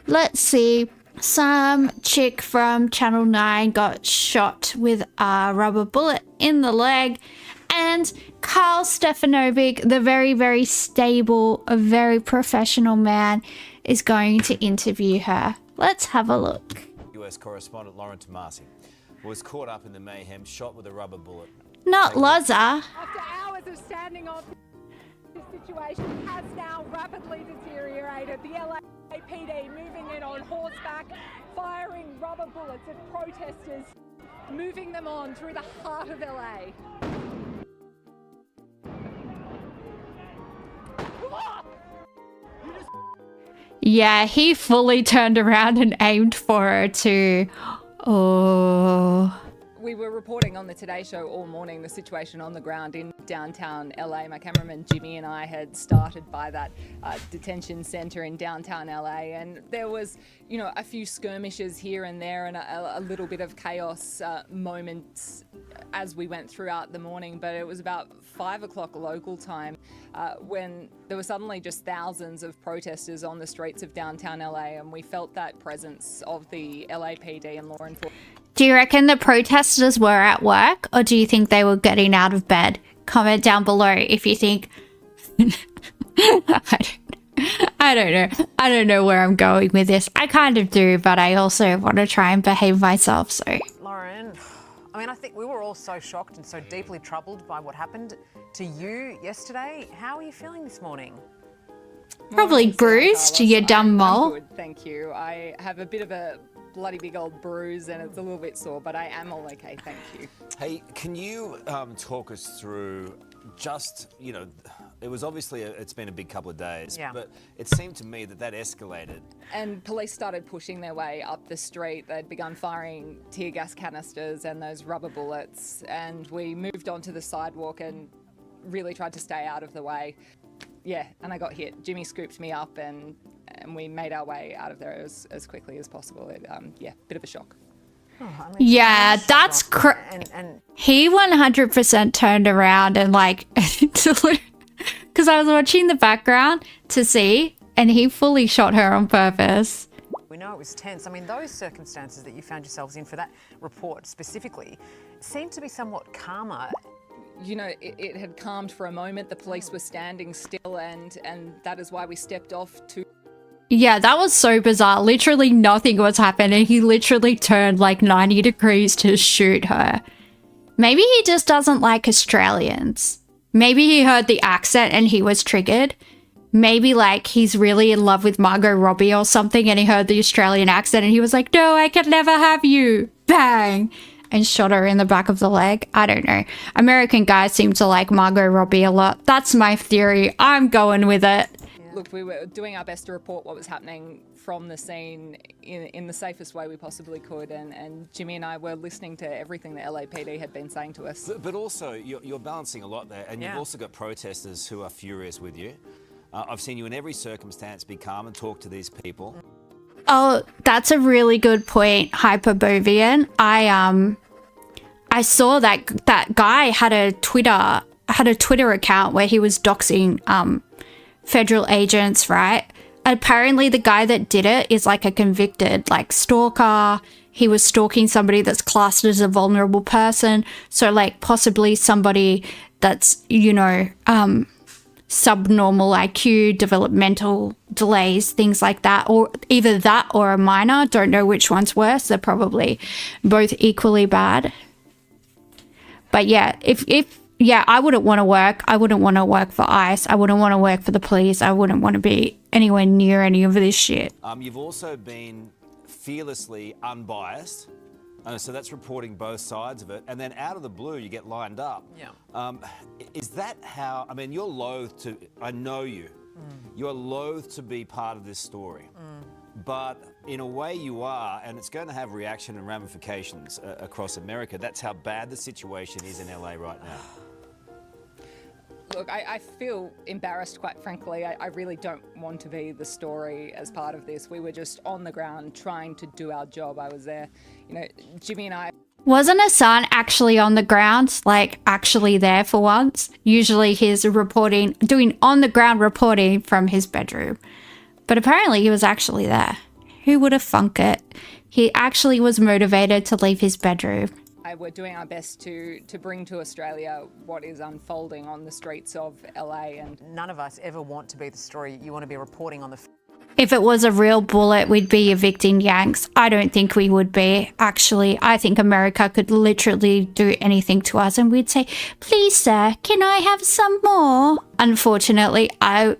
Let's see. Some chick from Channel 9 got shot with a rubber bullet in the leg. And Carl Stefanovic, the very, very stable, a very professional man, is going to interview her. Let's have a look. US correspondent Lauren Tomasi was caught up in the mayhem, shot with a rubber bullet. Not Loza. After hours of standing off, this situation has now rapidly deteriorated. The LAPD moving in on horseback, firing rubber bullets at protesters, moving them on through the heart of LA. Yeah, he fully turned around and aimed for her too. Oh. We were reporting on the Today Show all morning the situation on the ground in downtown LA. My cameraman Jimmy and I had started by that detention center in downtown LA, and there was, you know, a few skirmishes here and there and a little bit of chaos moments as we went throughout the morning. But it was about 5 o'clock local time when there were suddenly just thousands of protesters on the streets of downtown LA, and we felt that presence of the LAPD and law enforcement. Do you reckon the protesters were at work, or do you think they were getting out of bed? Comment down below if you think... I don't know. I don't know where I'm going with this. I kind of do, but I also want to try and behave myself, so... Lauren, I mean, I think we were all so shocked and so deeply troubled by what happened to you yesterday. How are you feeling this morning? Probably bruised, you dumb mole. I'm good, thank you. I have a bit of a bloody big old bruise and it's a little bit sore, but I am all okay, thank you. Hey, can you talk us through just, you know, it was obviously, it's been a big couple of days, but it seemed to me that escalated. And police started pushing their way up the street. They'd begun firing tear gas canisters and those rubber bullets, and we moved onto the sidewalk and really tried to stay out of the way. Yeah, and I got hit. Jimmy scooped me up and we made our way out of there as quickly as possible. Yeah, bit of a shock. Oh, I mean, yeah, that's he 100% turned around and like, because I was watching the background to see, and he fully shot her on purpose. We know it was tense. I mean, those circumstances that you found yourselves in for that report specifically seemed to be somewhat calmer. You know, it had calmed for a moment. The police were standing still, and that is why we stepped off to... Yeah, that was so bizarre. Literally nothing was happening. He literally turned like 90 degrees to shoot her. Maybe he just doesn't like Australians. Maybe he heard the accent and he was triggered. Maybe like he's really in love with Margot Robbie or something and he heard the Australian accent and he was like, no, I can never have you. Bang. And shot her in the back of the leg. I don't know. American guys seem to like Margot Robbie a lot. That's my theory. I'm going with it. Look, we were doing our best to report what was happening from the scene in the safest way we possibly could, and Jimmy and I were listening to everything the LAPD had been saying to us. But also, you're balancing a lot there, and you've also got protesters who are furious with you. I've seen you in every circumstance be calm and talk to these people. Oh, that's a really good point, Hyperbovian. I saw that guy had a Twitter account where he was doxing federal agents, right? Apparently the guy that did it is like a convicted like stalker. He was stalking somebody that's classed as a vulnerable person. So like possibly somebody that's, you know, subnormal IQ, developmental delays, things like that, or either that or a minor. Don't know which one's worse. They're probably both equally bad. But yeah, yeah, I wouldn't want to work. I wouldn't want to work for ICE. I wouldn't want to work for the police. I wouldn't want to be anywhere near any of this shit. You've also been fearlessly unbiased. So that's reporting both sides of it. And then out of the blue, you get lined up. Yeah. Is that how, I mean, you're loath to, I know you, you're loath to be part of this story. But in a way you are, and it's going to have reaction and ramifications across America. That's how bad the situation is in LA right now. Look, I feel embarrassed, quite frankly. I really don't want to be the story as part of this. We were just on the ground trying to do our job. I was there, you know, Jimmy and I. Wasn't Hassan actually on the ground, like actually there for once? Usually he's reporting, doing on the ground reporting from his bedroom. But apparently he was actually there. Who would have thunk it? He actually was motivated to leave his bedroom. We're doing our best to bring to Australia what is unfolding on the streets of LA. And None of us ever want to be the story you want to be reporting on the. If it was a real bullet, we'd be evicting Yanks. I don't think we would be, actually. I think America could literally do anything to us and we'd say, please, sir, can I have some more? Unfortunately, I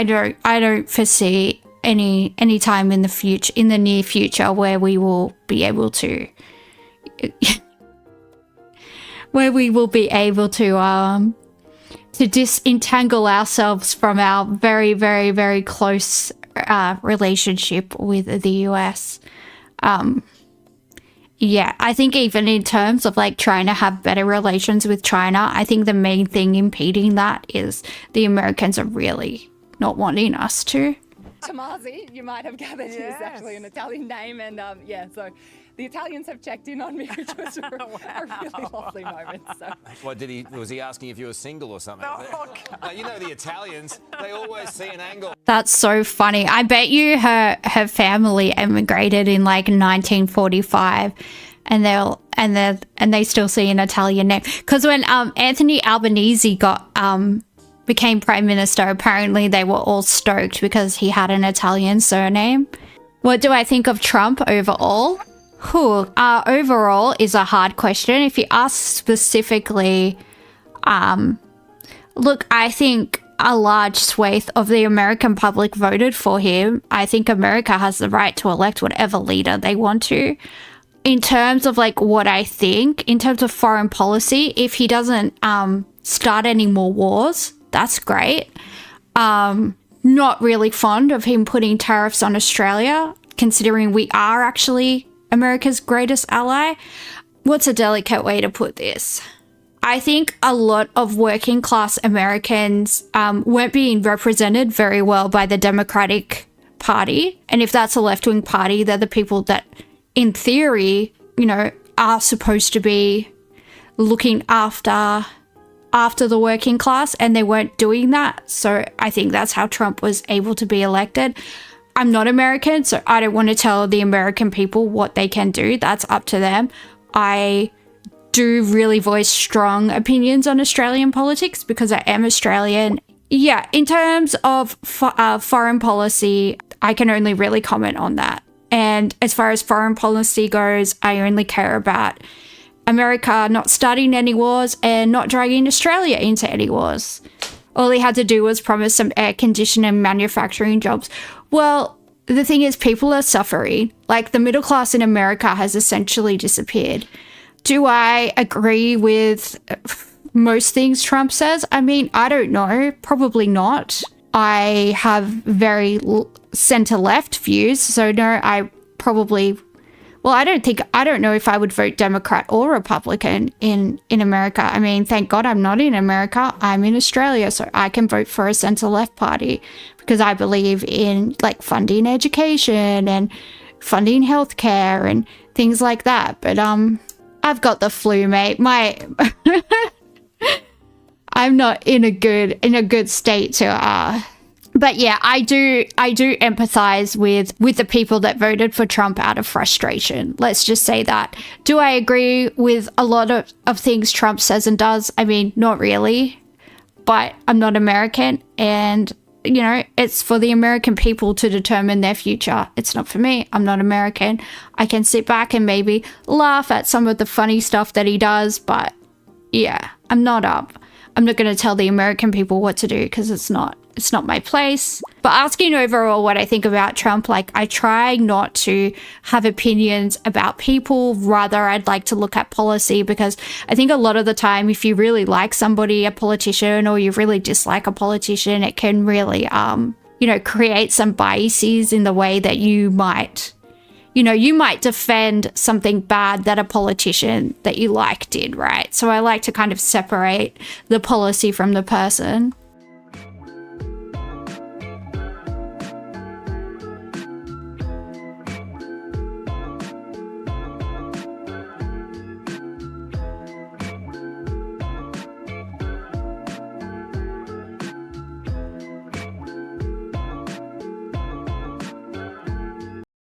don't foresee any time in the near future where we will be able to disentangle ourselves from our very, very, very close relationship with the US. Yeah, I think even in terms of like trying to have better relations with China, I think the main thing impeding that is the Americans are really not wanting us to. Tomasi, you might have gathered, is actually an Italian name. And so the Italians have checked in on me, which was a really lovely moment. So. What was he asking if you were single or something? No, you know the Italians, they always see an angle. That's so funny. I bet you her family emigrated in like 1945 and they still see an Italian name. Because when Anthony Albanese became Prime Minister, apparently they were all stoked because he had an Italian surname. What do I think of Trump overall? Overall is a hard question. If you ask specifically, look, I think a large swathe of the American public voted for him. I think America has the right to elect whatever leader they want to. In terms of like what I think, in terms of foreign policy, if he doesn't start any more wars, that's great. Not really fond of him putting tariffs on Australia, considering we are actually America's greatest ally. What's a delicate way to put this? I think a lot of working class Americans weren't being represented very well by the Democratic Party. And if that's a left-wing party, they're the people that, in theory, are supposed to be looking after the working class, and they weren't doing that. So I think that's how Trump was able to be elected. I'm not American, so I don't want to tell the American people what they can do. That's up to them. I do really voice strong opinions on Australian politics because I am Australian. Yeah, in terms of foreign policy, I can only really comment on that. And as far as foreign policy goes, I only care about America not starting any wars and not dragging Australia into any wars. All he had to do was promise some air conditioning manufacturing jobs. Well, the thing is, people are suffering. Like, the middle class in America has essentially disappeared. Do I agree with most things Trump says? I mean, I don't know. Probably not. I have very center-left views, so no, I probably... Well, I don't know if I would vote Democrat or Republican in America. I mean, thank God I'm not in America. I'm in Australia, so I can vote for a centre-left party because I believe in like funding education and funding healthcare and things like that. But I've got the flu, mate. I'm not in a good state to But yeah, I do empathize with the people that voted for Trump out of frustration. Let's just say that. Do I agree with a lot of things Trump says and does? I mean, not really. But I'm not American, and it's for the American people to determine their future. It's not for me. I'm not American. I can sit back and maybe laugh at some of the funny stuff that he does, but yeah, I'm not going to tell the American people what to do because it's not my place. But asking overall what I think about Trump, like, I try not to have opinions about people. Rather, I'd like to look at policy, because I think a lot of the time, if you really like somebody, a politician, or you really dislike a politician, it can really, create some biases in the way that you might defend something bad that a politician that you like did, right? So I like to kind of separate the policy from the person.